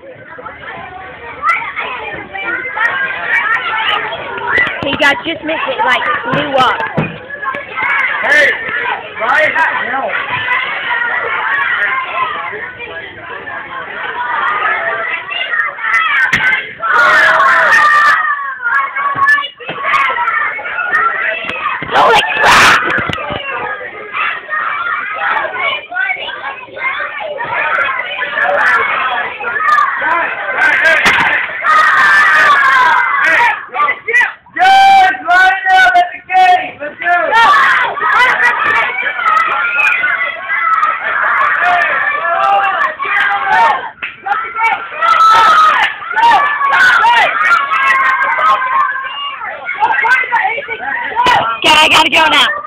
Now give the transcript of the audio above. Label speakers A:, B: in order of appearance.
A: He got just missed it, like, blew up.
B: Hey, Ryan, no.
A: Holy crap! Okay, I gotta go now.